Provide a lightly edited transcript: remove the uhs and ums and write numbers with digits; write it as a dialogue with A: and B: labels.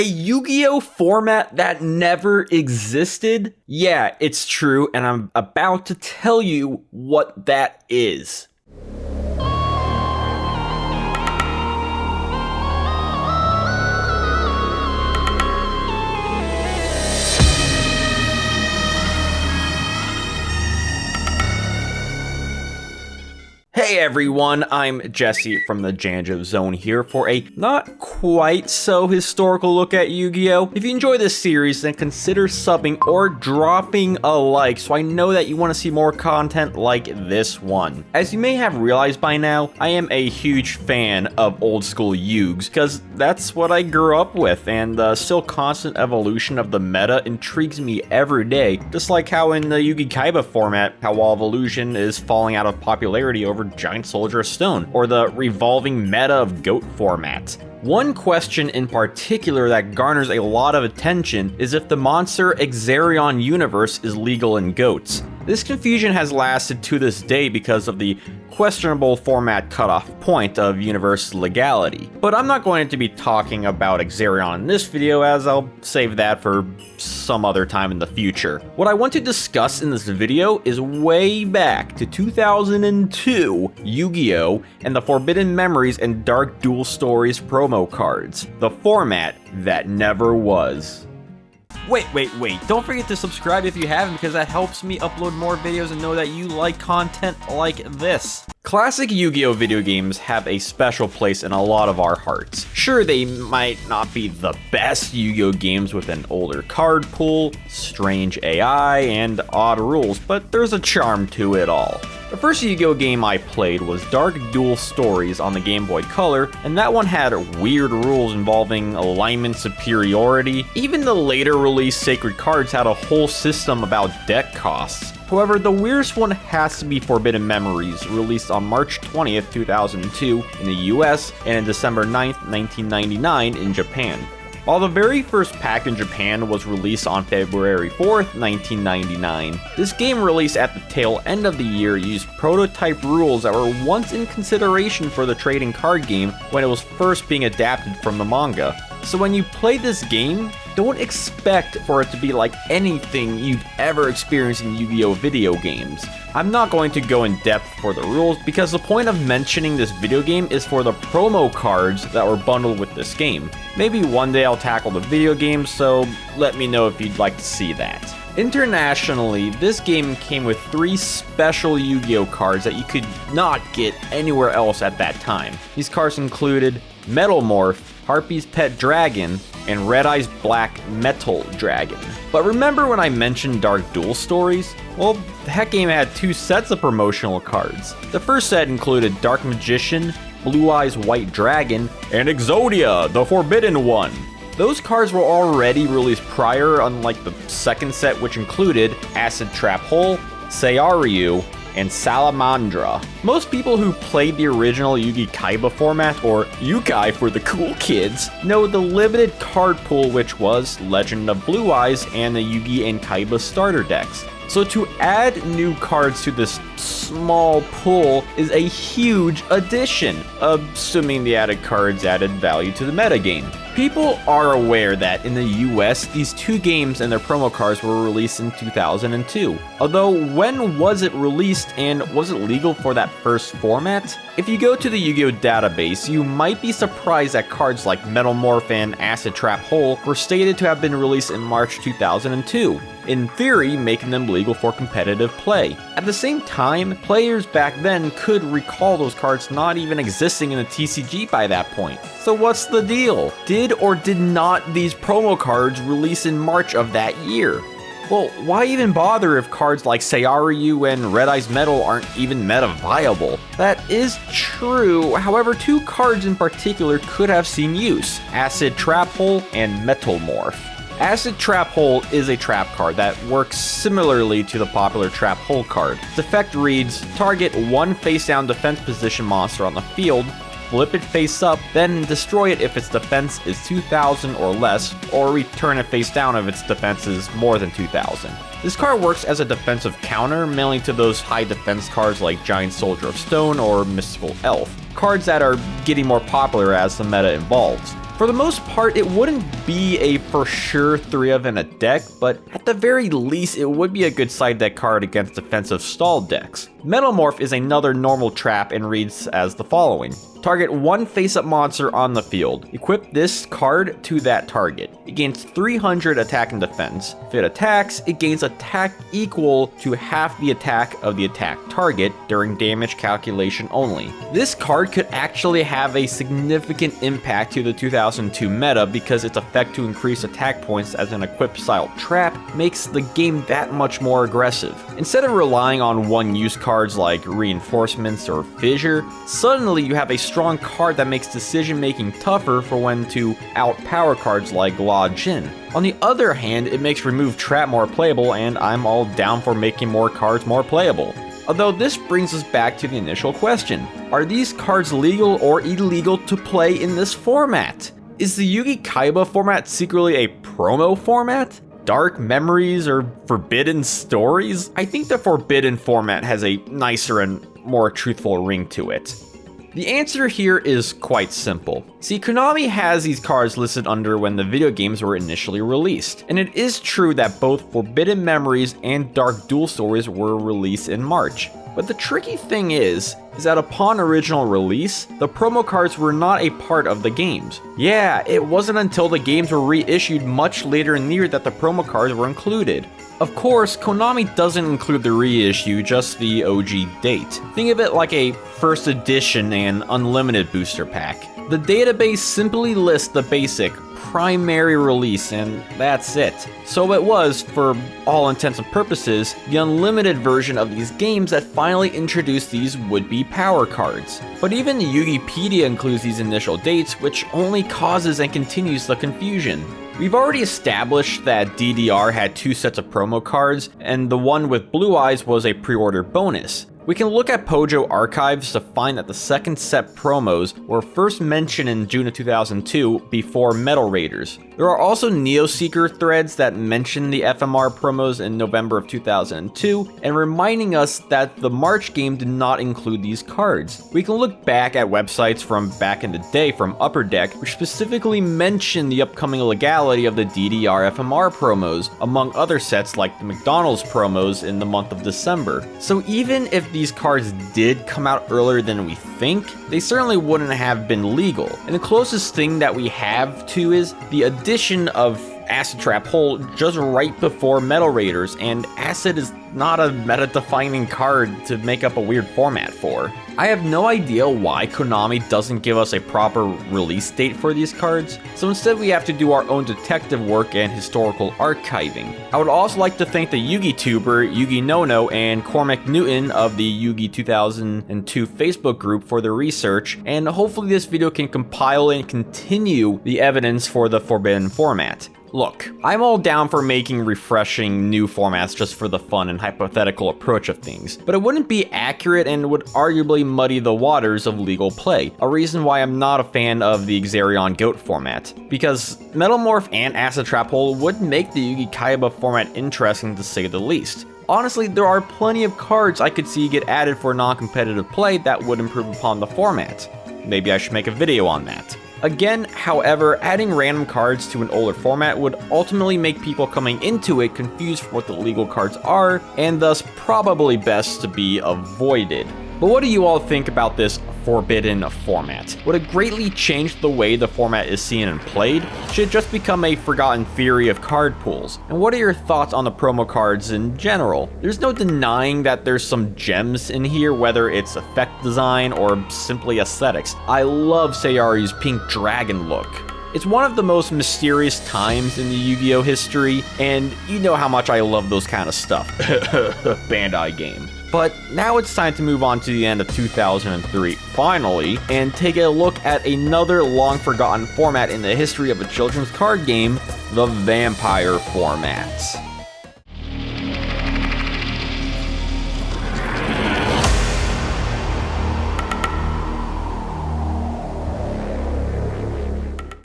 A: A Yu-Gi-Oh format that never existed? Yeah, it's true, and I'm about to tell you what that is. Hey everyone, I'm Jesse from the Janjo Zone here for a not quite so historical look at Yu-Gi-Oh! If you enjoy this series, then consider subbing or dropping a like so I know that you want to see more content like this one. As you may have realized by now, I am a huge fan of old school Yugs because that's what I grew up with, and the still constant evolution of the meta intrigues me every day, just like how in the Yugi Kaiba format, how while evolution is falling out of popularity over Giant Soldier of Stone, or the revolving meta of GOAT formats. One question in particular that garners a lot of attention is if the monster Exarion universe is legal in GOATs. This confusion has lasted to this day because of the questionable format cutoff point of universe legality. But I'm not going to be talking about Exarion in this video, as I'll save that for some other time in the future. What I want to discuss in this video is way back to 2002 Yu-Gi-Oh! And the Forbidden Memories and Dark Duel Stories promo cards. The format that never was. Wait, don't forget to subscribe if you haven't, because that helps me upload more videos and know that you like content like this. Classic Yu-Gi-Oh! Video games have a special place in a lot of our hearts. Sure, they might not be the best Yu-Gi-Oh! Games with an older card pool, strange AI, and odd rules, but there's a charm to it all. The first Yu-Gi-Oh! Game I played was Dark Duel Stories on the Game Boy Color, and that one had weird rules involving alignment superiority. Even the later released Sacred Cards had a whole system about deck costs. However, the weirdest one has to be Forbidden Memories, released on March 20th, 2002 in the US and on December 9th, 1999 in Japan. While the very first pack in Japan was released on February 4th, 1999, this game released at the tail end of the year used prototype rules that were once in consideration for the trading card game when it was first being adapted from the manga. So when you play this game, don't expect for it to be like anything you've ever experienced in Yu-Gi-Oh! Video games. I'm not going to go in depth for the rules because the point of mentioning this video game is for the promo cards that were bundled with this game. Maybe one day I'll tackle the video game, so let me know if you'd like to see that. Internationally, this game came with 3 special Yu-Gi-Oh! Cards that you could not get anywhere else at that time. These cards included Metalmorph, Harpy's Pet Dragon, and Red Eye's Black Metal Dragon. But remember when I mentioned Dark Duel Stories? Well, that game had 2 sets of promotional cards. The first set included Dark Magician, Blue Eyes White Dragon, and Exodia, the Forbidden One. Those cards were already released prior, unlike the second set, which included Acid Trap Hole, Seiryu, and Salamandra. Most people who played the original Yugi Kaiba format, or Yukai for the cool kids, know the limited card pool, which was Legend of Blue Eyes and the Yugi and Kaiba starter decks. So to add new cards to this small pool is a huge addition, assuming the added cards added value to the metagame. People are aware that in the US, these 2 games and their promo cards were released in 2002. Although, when was it released and was it legal for that first format? If you go to the Yu-Gi-Oh! Database, you might be surprised that cards like Metalmorph and Acid Trap Hole were stated to have been released in March 2002. In theory, making them legal for competitive play. At the same time, players back then could recall those cards not even existing in the TCG by that point. So what's the deal? Did or did not these promo cards release in March of that year? Well, why even bother if cards like Seiryu and Red Eye's Metal aren't even meta viable? That is true, however 2 cards in particular could have seen use, Acid Trap Hole and Metalmorph. Acid Trap Hole is a trap card that works similarly to the popular Trap Hole card. Its effect reads, target 1 face-down defense position monster on the field, flip it face up, then destroy it if its defense is 2,000 or less, or return it face down if its defense is more than 2,000. This card works as a defensive counter, mainly to those high defense cards like Giant Soldier of Stone or Mystical Elf, cards that are getting more popular as the meta evolves. For the most part, it wouldn't be a for sure 3-of in a deck, but at the very least, it would be a good side deck card against defensive stall decks. Metalmorph is another normal trap and reads as the following. Target one face-up monster on the field. Equip this card to that target. It gains 300 attack and defense. If it attacks, it gains attack equal to half the attack of the attack target during damage calculation only. This card could actually have a significant impact to the 2002 meta because its effect to increase attack points as an equipped style trap makes the game that much more aggressive. Instead of relying on one-use cards like Reinforcements or Fissure, suddenly you have a strong card that makes decision making tougher for when to outpower cards like La Jin. On the other hand, it makes Remove Trap more playable, and I'm all down for making more cards more playable. Although this brings us back to the initial question. Are these cards legal or illegal to play in this format? Is the Yugi Kaiba format secretly a promo format? Dark Memories or Forbidden Stories? I think the Forbidden format has a nicer and more truthful ring to it. The answer here is quite simple. See, Konami has these cards listed under when the video games were initially released, and it is true that both Forbidden Memories and Dark Duel Stories were released in March. But the tricky thing is that upon original release, the promo cards were not a part of the games. Yeah, it wasn't until the games were reissued much later in the year that the promo cards were included. Of course, Konami doesn't include the reissue, just the OG date. Think of it like a first edition and unlimited booster pack. The database simply lists the basic primary release, and that's it. So it was, for all intents and purposes, the unlimited version of these games that finally introduced these would-be power cards. But even the Yugipedia includes these initial dates, which only causes and continues the confusion. We've already established that DDR had 2 sets of promo cards, and the one with Blue Eyes was a pre-order bonus. We can look at Pojo archives to find that the second set promos were first mentioned in June of 2002 before Metal Raiders. There are also Neoseeker threads that mention the FMR promos in November of 2002 and reminding us that the March game did not include these cards. We can look back at websites from back in the day from Upper Deck which specifically mention the upcoming legality of the DDR FMR promos, among other sets like the McDonald's promos in the month of December. So even if these cards did come out earlier than we think, they certainly wouldn't have been legal. And the closest thing that we have to is the addition of Acid Trap Hole just right before Metal Raiders, and Acid is not a meta-defining card to make up a weird format for. I have no idea why Konami doesn't give us a proper release date for these cards, so instead we have to do our own detective work and historical archiving. I would also like to thank the Yugi-tuber Yugi Nono and Cormac Newton of the Yugi 2002 Facebook group for their research, and hopefully this video can compile and continue the evidence for the Forbidden format. Look, I'm all down for making refreshing new formats just for the fun and hypothetical approach of things, but it wouldn't be accurate and would arguably muddy the waters of legal play, a reason why I'm not a fan of the Xerion Goat format, because Metalmorph and Acid Trap Hole would make the Yugi Kaiba format interesting to say the least. Honestly, there are plenty of cards I could see get added for non-competitive play that would improve upon the format. Maybe I should make a video on that. Again, however, adding random cards to an older format would ultimately make people coming into it confused for what the legal cards are, and thus probably best to be avoided. But what do you all think about this Forbidden format? Would it greatly change the way the format is seen and played? Should it just become a forgotten theory of card pools? And what are your thoughts on the promo cards in general? There's no denying that there's some gems in here, whether it's effect design or simply aesthetics. I love Sayari's pink dragon look. It's one of the most mysterious times in the Yu-Gi-Oh history, and you know how much I love those kind of stuff. Bandai game. But now it's time to move on to the end of 2003, finally, and take a look at another long-forgotten format in the history of a children's card game, the Vampire format.